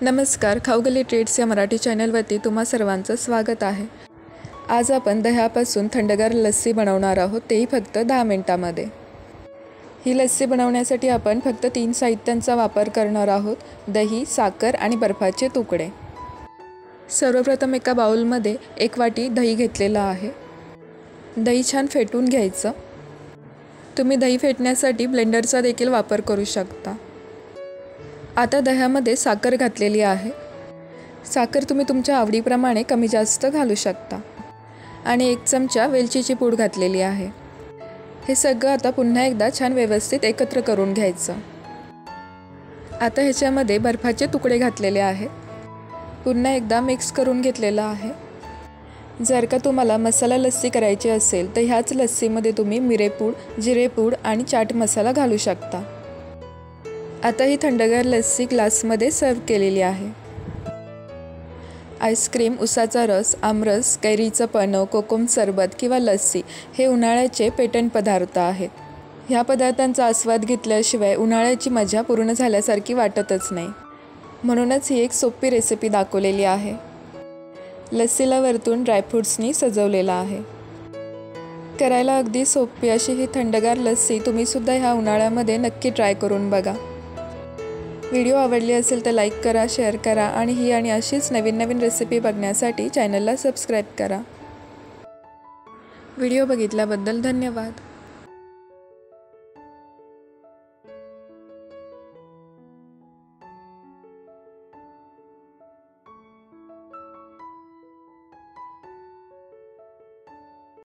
नमस्कार, खाऊगल्ली ट्रीट्स या मराठी चॅनलवरती तुम्हा सर्वांचं स्वागत आहे। आज आपण दह्यापासून थंडगार लस्सी बनवणार आहोत, तेही फक्त 10 मिनिटांमध्ये। ही लस्सी बनवण्यासाठी आपण फक्त 3 साहित्यांचा वापर करणार आहोत: दही, साखर आणि बर्फाचे तुकडे। सर्वप्रथम एका बाउलमध्ये 1 वाटी दही घेतलेला आहे। दही छान फेटून घ्यायचं। तुम्ही दही फेटण्यासाठी ब्लेंडरचा देखील वापर करू शकता। आता दह्यामध्ये साखर घातलेली आहे। साखर तुम्ही तुमच्या आवडीप्रमाणे कमी जास्त घालू शकता आणि 1 चमचा वेलचीची पूड घातलेली आहे। हे सगळं आता पुन्हा एकदा छान व्यवस्थित एकत्र करून घ्यायचं। आता ह्याच्यामध्ये बर्फाचे तुकडे घातलेले आहेत। पुन्हा एकदा मिक्स करून घेतलेला आहे। जर का तुम्हाला मसाला लस्सी करायची असेल तर ह्याच लस्सीमध्ये तुम्ही मिरेपूड, जिरेपूड आणि चाट मसाला घालू शकता। आता ही थंडगार लस्सी ग्लासमध्ये सर्व केलेली आहे। आईस्क्रीम, उसाचा रस, आमरस, कैरीचं पन्ह, कोकम सरबत किंवा लस्सी हे उन्हाळ्याचे पेटंट पदार्थ आहेत। ह्या पदार्थांचा आस्वाद घेतल्याशिवाय उन्हाळ्याची मजा पूर्ण झाल्यासारखी वाटतच नाही। म्हणूनच ही एक सोपी रेसिपी दाखवलेली आहे। लस्सीला वरतून ड्रायफ्रूट्सनी सजवलेला आहे। करायला अगदी सोपी अशी ही थंडगार लस्सी तुम्ही सुद्धा ह्या उन्हाळ्यामध्ये नक्की ट्राय करून बघा। व्हिडिओ आवडली असेल तर लाईक करा, शेअर करा आणि ही आणि अशीच नवीन रेसिपी बघण्यासाठी चॅनलला सबस्क्राईब करा। व्हिडिओ बघितल्याबद्दल धन्यवाद।